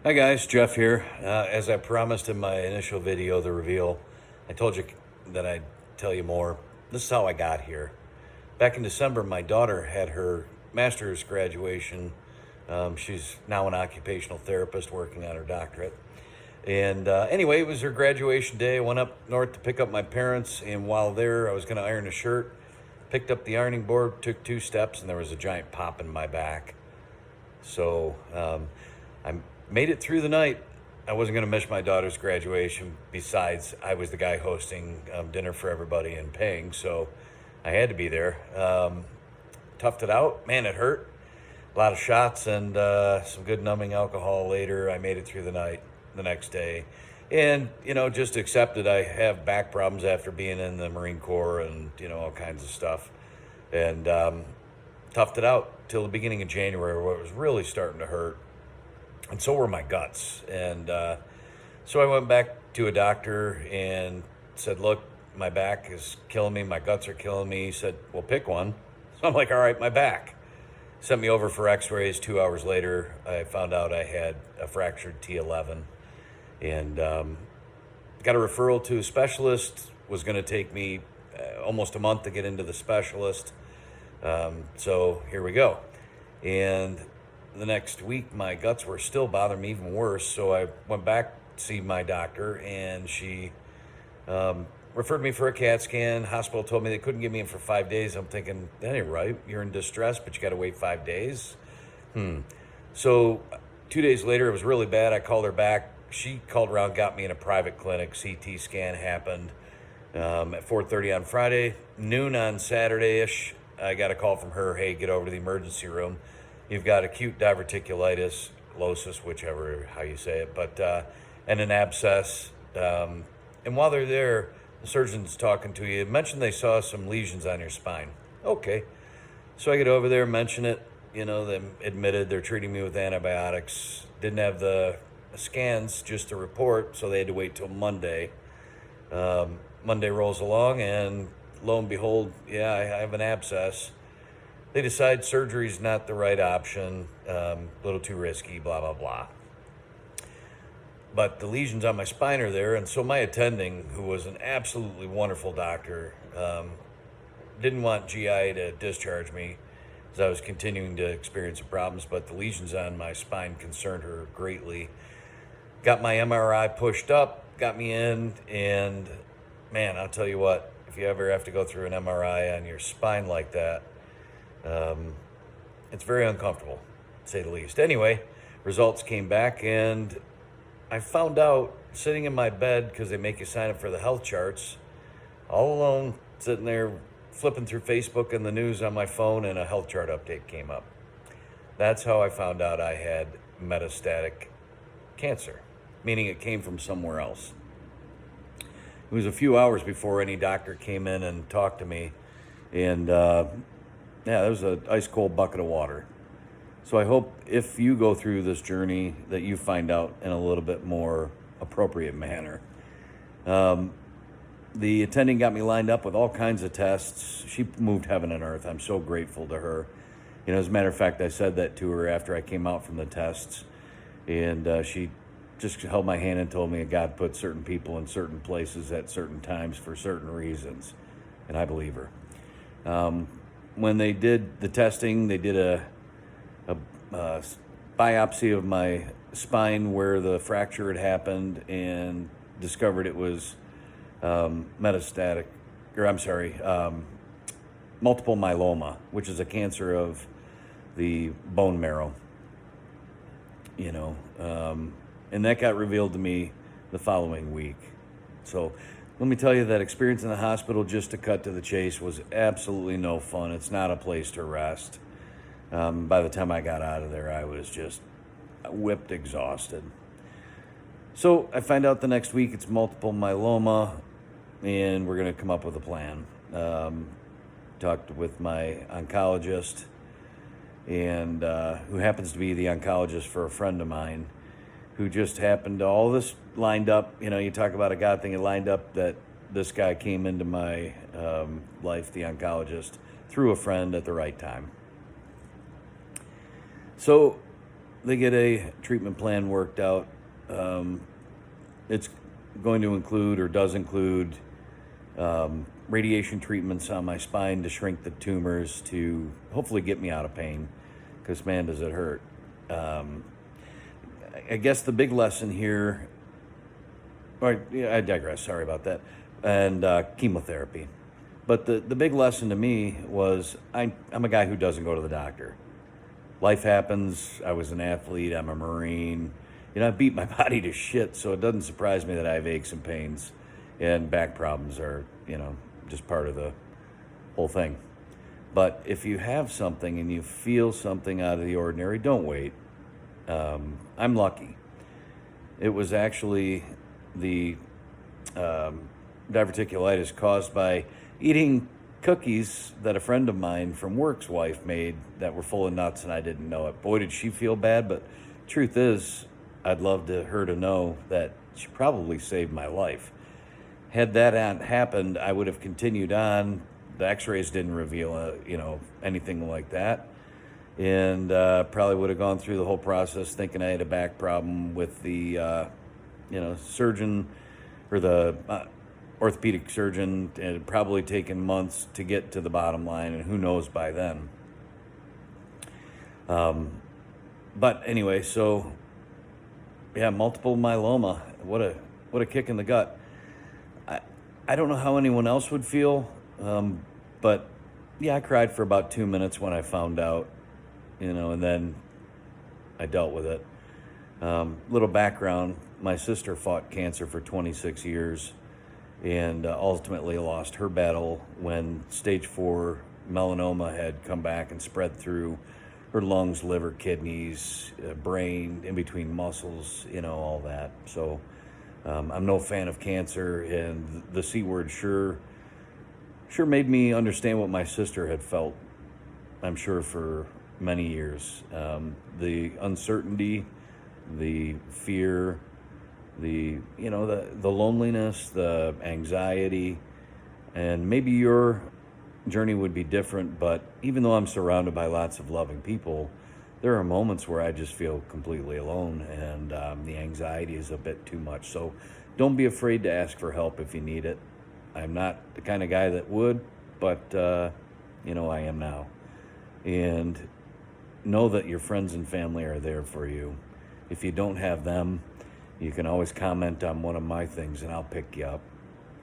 Hi guys, Jeff here. As I promised in my initial video, the reveal, I told you that I'd tell you more. This is how I got here. Back in December, my daughter had her master's graduation. She's now an occupational therapist working on her doctorate. And anyway, it was her graduation day. I went up north to pick up my parents, and while there, I was going to iron a shirt. Picked up the ironing board, took 2 steps, and there was a giant pop in my back. So I made it through the night. I wasn't going to miss my daughter's graduation. Besides, I was the guy hosting dinner for everybody and paying, so I had to be there. Toughed it out. Man, it hurt. A lot of shots and some good numbing alcohol later. I made it through the night the next day. And, just accepted I have back problems after being in the Marine Corps and, all kinds of stuff. And toughed it out till the beginning of January where it was really starting to hurt. And so were my guts. And so I went back to a doctor and said, look, my back is killing me. My guts are killing me. He said, well, pick one. So I'm like, all right, my back. Sent me over for x-rays. 2 hours later, I found out I had a fractured T11. And got a referral to a specialist. Was going to take me almost a month to get into the specialist. So here we go. And the next week, my guts were still bothering me even worse. So I went back to see my doctor, and she referred me for a CAT scan. Hospital told me they couldn't get me in for 5 days. I'm thinking, that ain't right. You're in distress, but you got to wait 5 days. So 2 days later, it was really bad. I called her back. She called around, got me in a private clinic. CT scan happened at 4:30 on Friday. Noon on Saturday-ish, I got a call from her, hey, get over to the emergency room. You've got acute diverticulitis, losis, whichever, how you say it, but and an abscess. And while they're there, the surgeon's talking to you. Mentioned they saw some lesions on your spine. Okay. So I get over there, mention it. They admitted they're treating me with antibiotics. Didn't have the scans, just a report, so they had to wait till Monday. Monday rolls along, and lo and behold, yeah, I have an abscess. They decide surgery's not the right option, a little too risky, blah, blah, blah. But the lesions on my spine are there, and so my attending, who was an absolutely wonderful doctor, didn't want GI to discharge me as I was continuing to experience the problems, but the lesions on my spine concerned her greatly. Got my MRI pushed up, got me in, and man, I'll tell you what, if you ever have to go through an MRI on your spine like that, it's very uncomfortable, to say the least. Anyway, results came back, and I found out sitting in my bed, because they make you sign up for the health charts, all alone, sitting there flipping through Facebook and the news on my phone, and a health chart update came up. That's how I found out I had metastatic cancer, meaning it came from somewhere else. It was a few hours before any doctor came in and talked to me, and yeah, that was an ice cold bucket of water. So I hope if you go through this journey that you find out in a little bit more appropriate manner. The attending got me lined up with all kinds of tests. She moved heaven and earth. I'm so grateful to her. As a matter of fact, I said that to her after I came out from the tests, and she just held my hand and told me God put certain people in certain places at certain times for certain reasons, and I believe her. When they did the testing, they did a biopsy of my spine where the fracture had happened, and discovered it was multiple myeloma, which is a cancer of the bone marrow. And that got revealed to me the following week. So let me tell you, that experience in the hospital, just to cut to the chase, was absolutely no fun. It's not a place to rest. By the time I got out of there, I was just whipped exhausted. So I find out the next week it's multiple myeloma, and we're going to come up with a plan. Talked with my oncologist, and who happens to be the oncologist for a friend of mine, who just happened to, all this lined up. You talk about a God thing, it lined up that this guy came into my life, the oncologist, through a friend at the right time. So they get a treatment plan worked out. It's going to include, or does include, radiation treatments on my spine to shrink the tumors to hopefully get me out of pain, because man, does it hurt. I guess the big lesson here, yeah, I digress, sorry about that, and chemotherapy. But the big lesson to me was I'm a guy who doesn't go to the doctor. Life happens. I was an athlete. I'm a Marine. I beat my body to shit, so it doesn't surprise me that I have aches and pains, and back problems are, just part of the whole thing. But if you have something and you feel something out of the ordinary, don't wait. I'm lucky. It was actually the diverticulitis caused by eating cookies that a friend of mine from work's wife made that were full of nuts, and I didn't know it. Boy, did she feel bad, but truth is, I'd love her to know that she probably saved my life. Had that happened, I would have continued on. The x-rays didn't reveal, anything like that. And probably would have gone through the whole process thinking I had a back problem with the, surgeon or the orthopedic surgeon. It had probably taken months to get to the bottom line, and who knows by then. But anyway, so yeah, multiple myeloma. What a kick in the gut. I don't know how anyone else would feel, but yeah, I cried for about 2 minutes when I found out, and then I dealt with it. Little background, my sister fought cancer for 26 years and ultimately lost her battle when stage 4 melanoma had come back and spread through her lungs, liver, kidneys, brain, in between muscles, all that. So I'm no fan of cancer, and the C word sure made me understand what my sister had felt, I'm sure, for many years. The uncertainty, the fear, the loneliness, the anxiety, and maybe your journey would be different, but even though I'm surrounded by lots of loving people, there are moments where I just feel completely alone, and the anxiety is a bit too much. So don't be afraid to ask for help if you need it. I'm not the kind of guy that would, but I am now. And know that your friends and family are there for you. If you don't have them, you can always comment on one of my things and I'll pick you up.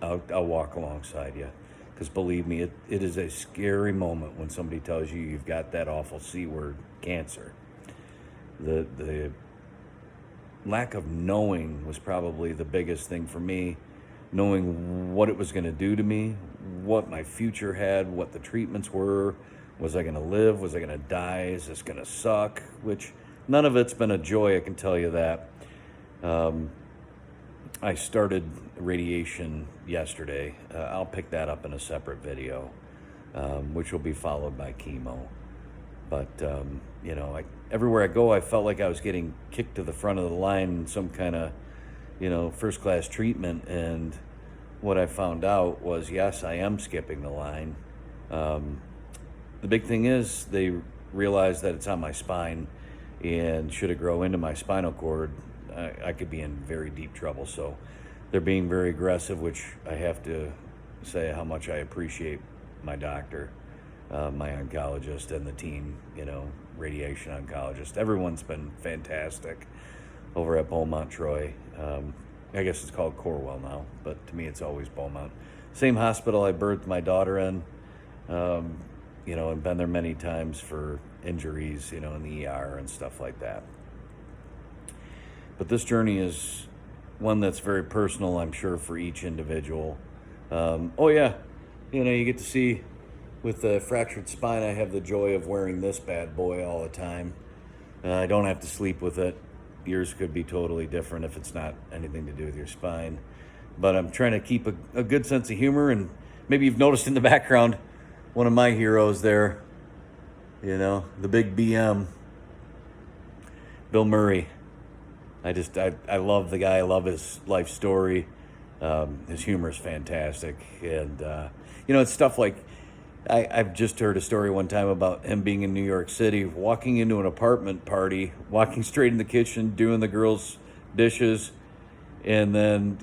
I'll walk alongside you. Because believe me, it is a scary moment when somebody tells you you've got that awful C word, cancer. The lack of knowing was probably the biggest thing for me. Knowing what it was going to do to me, what my future had, what the treatments were. Was I going to live? Was I going to die? Is this going to suck? Which none of it's been a joy, I can tell you that. I started radiation yesterday. I'll pick that up in a separate video, which will be followed by chemo. But, everywhere I go, I felt like I was getting kicked to the front of the line in some kind of, first-class treatment. And what I found out was, yes, I am skipping the line. The big thing is they realize that it's on my spine, and should it grow into my spinal cord, I could be in very deep trouble. So they're being very aggressive, which I have to say how much I appreciate my doctor, my oncologist, and the team, radiation oncologist. Everyone's been fantastic over at Beaumont Troy. I guess it's called Corwell now, but to me it's always Beaumont. Same hospital I birthed my daughter in, and been there many times for injuries, in the ER and stuff like that. But this journey is one that's very personal, I'm sure, for each individual. You get to see with the fractured spine, I have the joy of wearing this bad boy all the time. I don't have to sleep with it. Yours could be totally different if it's not anything to do with your spine. But I'm trying to keep a good sense of humor, and maybe you've noticed in the background, one of my heroes there, the big BM, Bill Murray. I love the guy. I love his life story. His humor is fantastic. And, it's stuff like, I've just heard a story one time about him being in New York City, walking into an apartment party, walking straight in the kitchen, doing the girls' dishes, and then,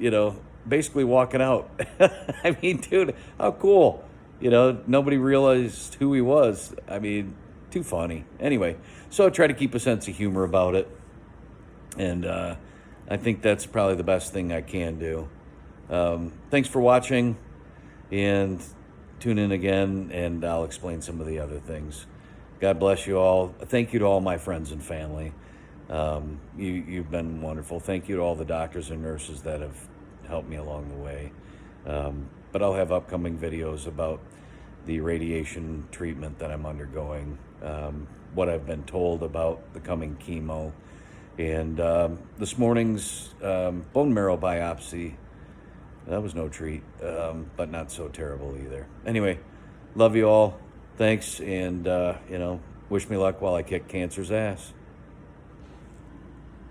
basically walking out. I mean, dude, how cool. Nobody realized who he was. I mean, too funny. Anyway, so I try to keep a sense of humor about it. And I think that's probably the best thing I can do. Thanks for watching, and tune in again, and I'll explain some of the other things. God bless you all. Thank you to all my friends and family. You've been wonderful. Thank you to all the doctors and nurses that have helped me along the way. But I'll have upcoming videos about the radiation treatment that I'm undergoing, what I've been told about the coming chemo, and this morning's bone marrow biopsy. That was no treat, but not so terrible either. Anyway, love you all. Thanks, and, wish me luck while I kick cancer's ass.